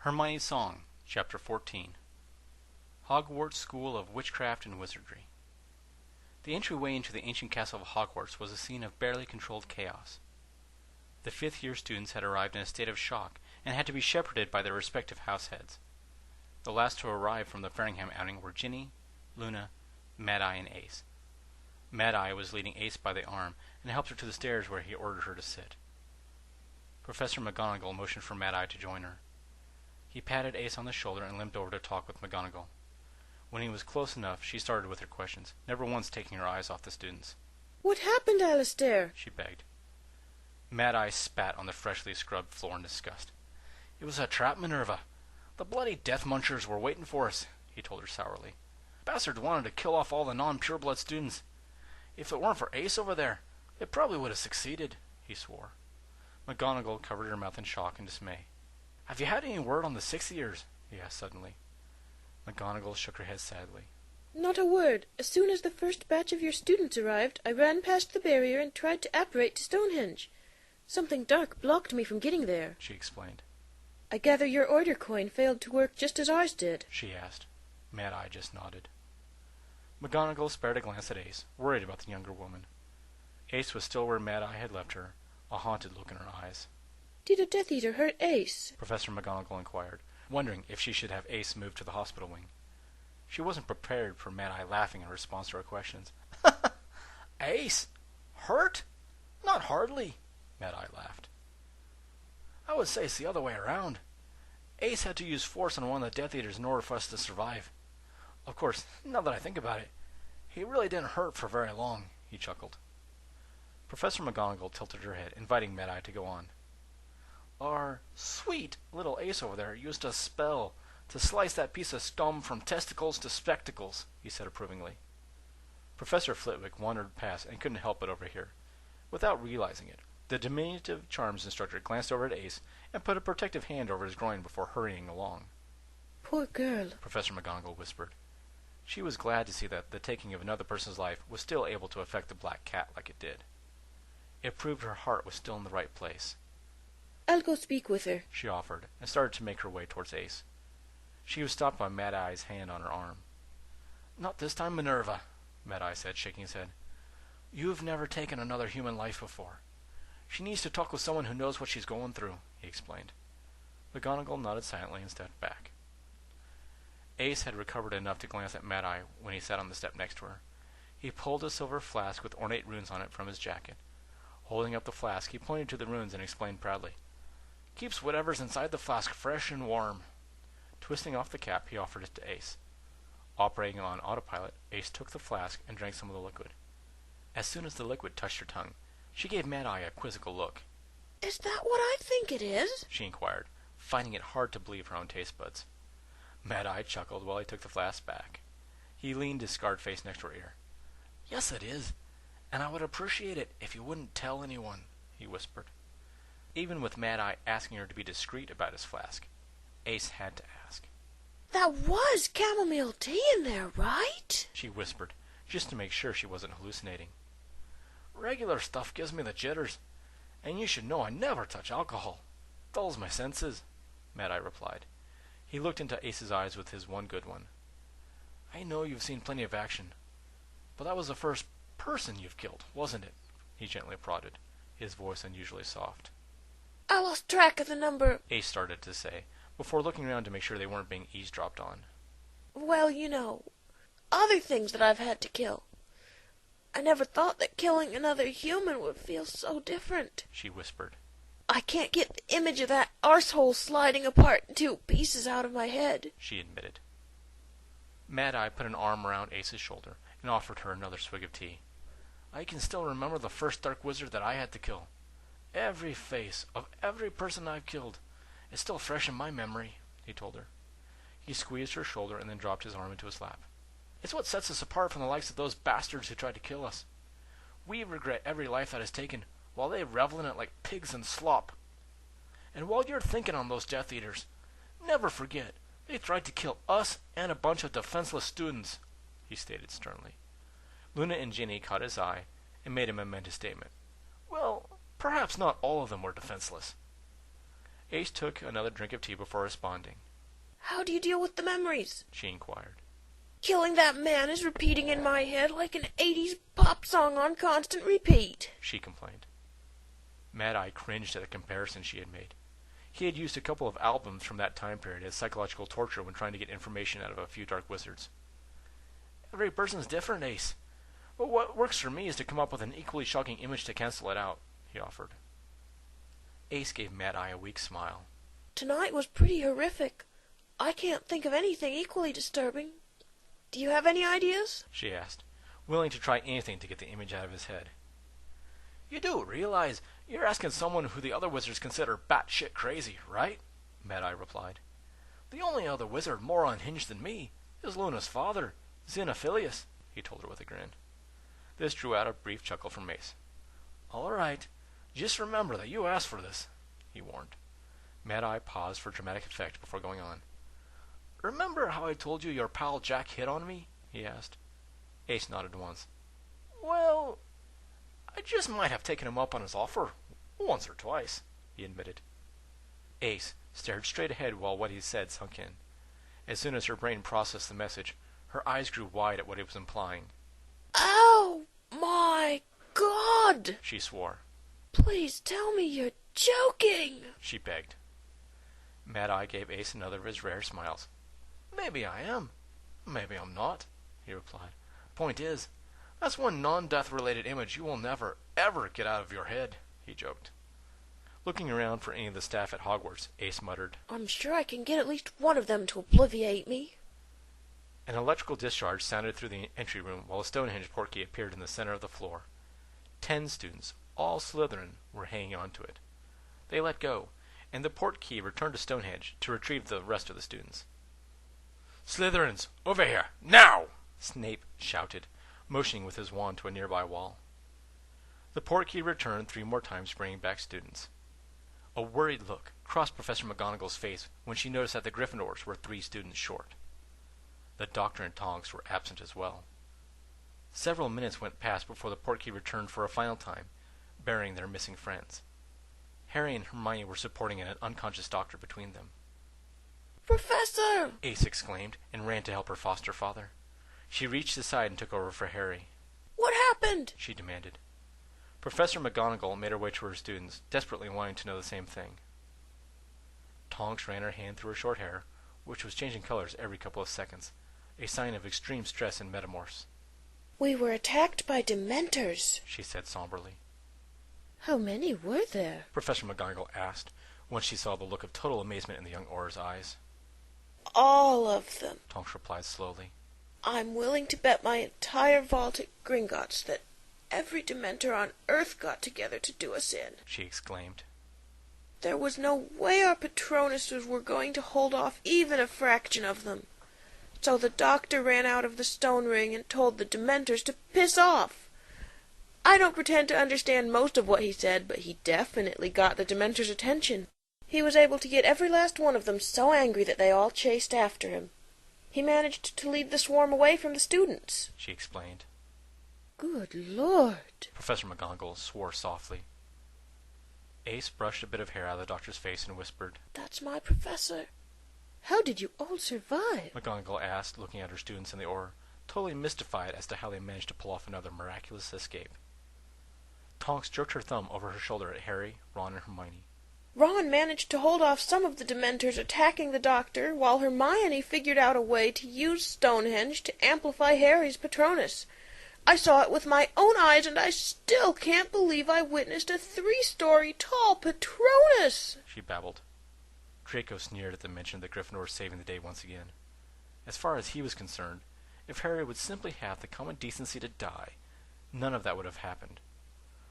Hermione's Song, Chapter 14. Hogwarts School of Witchcraft and Wizardry. The entryway into the ancient castle of Hogwarts was a scene of barely controlled chaos. The fifth-year students had arrived in a state of shock and had to be shepherded by their respective house heads. The last to arrive from the Ferringham outing were Ginny, Luna, Mad-Eye, and Ace. Mad-Eye was leading Ace by the arm and helped her to the stairs where he ordered her to sit. Professor McGonagall motioned for Mad-Eye to join her. He patted Ace on the shoulder and limped over to talk with McGonagall. When he was close enough, she started with her questions, never once taking her eyes off the students. "What happened, Alistair?" she begged. Mad-Eye spat on the freshly scrubbed floor in disgust. "It was a trap, Minerva. The bloody death munchers were waiting for us," he told her sourly. "Bastards wanted to kill off all the non-pureblood students. If it weren't for Ace over there, they probably would have succeeded," he swore. McGonagall covered her mouth in shock and dismay. "Have you had any word on the sixth years?" he asked suddenly. McGonagall shook her head sadly. "Not a word. As soon as the first batch of your students arrived, I ran past the barrier and tried to apparate to Stonehenge. Something dark blocked me from getting there," she explained. "I gather your order coin failed to work just as ours did," she asked. Mad-Eye just nodded. McGonagall spared a glance at Ace, worried about the younger woman. Ace was still where Mad-Eye had left her, a haunted look in her eyes. "Did a Death Eater hurt Ace?" Professor McGonagall inquired, wondering if she should have Ace moved to the hospital wing. She wasn't prepared for Mad-Eye laughing in response to her questions. "Ace? Hurt? Not hardly," Mad-Eye laughed. "I would say it's the other way around. Ace had to use force on one of the Death Eaters in order for us to survive. Of course, now that I think about it, he really didn't hurt for very long," he chuckled. Professor McGonagall tilted her head, inviting Mad-Eye to go on. "Our sweet little Ace over there used a spell to slice that piece of scum from testicles to spectacles," he said approvingly. Professor Flitwick wandered past and couldn't help but overhear. Without realizing it, the diminutive charms instructor glanced over at Ace and put a protective hand over his groin before hurrying along. "Poor girl," Professor McGonagall whispered. She was glad to see that the taking of another person's life was still able to affect the black cat like it did. It proved her heart was still in the right place. "I'll go speak with her," she offered, and started to make her way towards Ace. She was stopped by Mad-Eye's hand on her arm. "Not this time, Minerva," Mad-Eye said, shaking his head. "You've never taken another human life before. She needs to talk with someone who knows what she's going through," he explained. McGonagall nodded silently and stepped back. Ace had recovered enough to glance at Mad-Eye when he sat on the step next to her. He pulled a silver flask with ornate runes on it from his jacket. Holding up the flask, he pointed to the runes and explained proudly, "Keeps whatever's inside the flask fresh and warm." Twisting off the cap, he offered it to Ace. Operating on autopilot, Ace took the flask and drank some of the liquid. As soon as the liquid touched her tongue, she gave Mad-Eye a quizzical look. "Is that what I think it is?" she inquired, finding it hard to believe her own taste buds. Mad-Eye chuckled while he took the flask back. He leaned his scarred face next to her ear. "Yes, it is, and I would appreciate it if you wouldn't tell anyone," he whispered. Even with Mad-Eye asking her to be discreet about his flask, Ace had to ask. "That was chamomile tea in there, right?" she whispered, just to make sure she wasn't hallucinating. "Regular stuff gives me the jitters, and you should know I never touch alcohol. Dulls my senses," Mad-Eye replied. He looked into Ace's eyes with his one good one. "I know you've seen plenty of action, but that was the first person you've killed, wasn't it?" he gently prodded, his voice unusually soft. "I lost track of the number," Ace started to say, before looking around to make sure they weren't being eavesdropped on. "Well, other things that I've had to kill. I never thought that killing another human would feel so different," she whispered. "I can't get the image of that arsehole sliding apart in two pieces out of my head," she admitted. Mad-Eye put an arm around Ace's shoulder and offered her another swig of tea. "I can still remember the first dark wizard that I had to kill. Every face of every person I've killed is still fresh in my memory," he told her. He squeezed her shoulder and then dropped his arm into his lap. "It's what sets us apart from the likes of those bastards who tried to kill us. We regret every life that is taken, while they revel in it like pigs in slop. And while you're thinking on those Death Eaters, never forget they tried to kill us and a bunch of defenseless students," he stated sternly. Luna and Ginny caught his eye and made a momentous statement. "Well, perhaps not all of them were defenseless." Ace took another drink of tea before responding. How do you deal with the memories? She inquired. Killing that man is repeating in my head like an 80s pop song on constant repeat, she complained. Mad-Eye cringed at the comparison she had made. He had used a couple of albums from that time period as psychological torture when trying to get information out of a few dark wizards. Every person's different, Ace. But what works for me is to come up with an equally shocking image to cancel it out, he offered. Ace gave Mad-Eye a weak smile. Tonight was pretty horrific. I can't think of anything equally disturbing. Do you have any ideas? She asked, willing to try anything to get the image out of his head. You do realize you're asking someone who the other wizards consider batshit crazy, right? Mad-Eye replied. The only other wizard more unhinged than me is Luna's father, Xenophilius, he told her with a grin. This drew out a brief chuckle from Ace. All right, just remember that you asked for this, he warned. Mad-Eye paused for dramatic effect before going on. Remember how I told you your pal Jack hit on me? He asked. Ace nodded once. Well, I just might have taken him up on his offer once or twice, he admitted. Ace stared straight ahead while what he said sunk in. As soon as her brain processed the message, her eyes grew wide at what it was implying. Oh, my God! She swore. Please tell me you're joking! She begged. Mad-Eye gave Ace another of his rare smiles. Maybe I am. Maybe I'm not, he replied. Point is, that's one non-death related image you will never, ever get out of your head, he joked. Looking around for any of the staff at Hogwarts, Ace muttered, I'm sure I can get at least one of them to obliviate me. An electrical discharge sounded through the entry room while a Stonehenge portkey appeared in the center of the floor. 10 students, all Slytherin, were hanging on to it. They let go, and the portkey returned to Stonehenge to retrieve the rest of the students. Slytherins, over here, now! Snape shouted, motioning with his wand to a nearby wall. The portkey returned 3 more times, bringing back students. A worried look crossed Professor McGonagall's face when she noticed that the Gryffindors were 3 students short. The Doctor and Tonks were absent as well. Several minutes went past before the portkey returned for a final time, bearing their missing friends. Harry and Hermione were supporting an unconscious Doctor between them. Professor! Ace exclaimed, and ran to help her foster father. She reached his side and took over for Harry. What happened? She demanded. Professor McGonagall made her way to her students, desperately wanting to know the same thing. Tonks ran her hand through her short hair, which was changing colors every couple of seconds, a sign of extreme stress and metamorphs. We were attacked by Dementors, she said somberly. How many were there? Professor McGonagall asked, once she saw the look of total amazement in the young Auror's eyes. All of them, Tonks replied slowly. I'm willing to bet my entire vault at Gringotts that every Dementor on Earth got together to do us in, she exclaimed. There was no way our Patronuses were going to hold off even a fraction of them. So the Doctor ran out of the stone ring and told the Dementors to piss off. I don't pretend to understand most of what he said, but he definitely got the Dementors' attention. He was able to get every last one of them so angry that they all chased after him. He managed to lead the swarm away from the students, she explained. Good Lord! Professor McGonagall swore softly. Ace brushed a bit of hair out of the Doctor's face and whispered, That's my professor. How did you all survive? McGonagall asked, looking at her students in the Auror, totally mystified as to how they managed to pull off another miraculous escape. Tonks jerked her thumb over her shoulder at Harry, Ron, and Hermione. Ron managed to hold off some of the Dementors attacking the Doctor, while Hermione figured out a way to use Stonehenge to amplify Harry's Patronus. I saw it with my own eyes, and I still can't believe I witnessed a 3-story tall Patronus, she babbled. Draco sneered at the mention of the Gryffindors saving the day once again. As far as he was concerned, if Harry would simply have the common decency to die, none of that would have happened.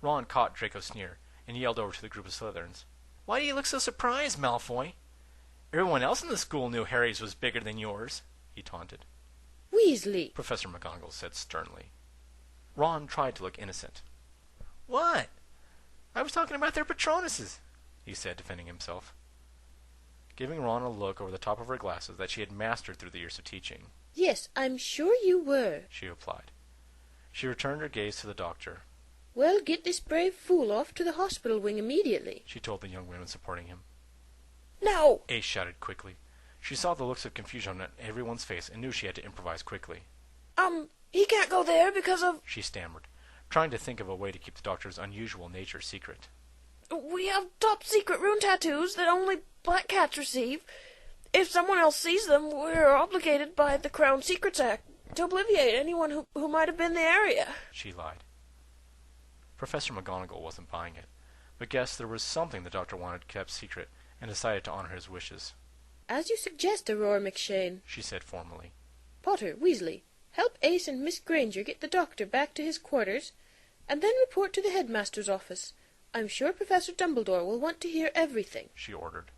Ron caught Draco's sneer and yelled over to the group of Slytherins. Why do you look so surprised, Malfoy? Everyone else in the school knew Harry's was bigger than yours, he taunted. Weasley, Professor McGonagall said sternly. Ron tried to look innocent. What? I was talking about their Patronuses, he said, defending himself. Giving Ron a look over the top of her glasses that she had mastered through the years of teaching. Yes, I'm sure you were, she replied. She returned her gaze to the Doctor. Well, get this brave fool off to the hospital wing immediately, she told the young women supporting him. No! Ace shouted quickly. She saw the looks of confusion on everyone's face and knew she had to improvise quickly. He can't go there because of... She stammered, trying to think of a way to keep the doctor's unusual nature secret. We have top-secret rune tattoos that only black cats receive. If someone else sees them, we're obligated by the Crown Secrets Act to obliviate anyone who might have been in the area. She lied. Professor McGonagall wasn't buying it, but guessed there was something the doctor wanted kept secret, and decided to honor his wishes. As you suggest, Aurora McShane, She said formally. Potter, Weasley, help Ace and Miss Granger get the doctor back to his quarters, and then report to the headmaster's office. I'm sure Professor Dumbledore will want to hear everything. She ordered.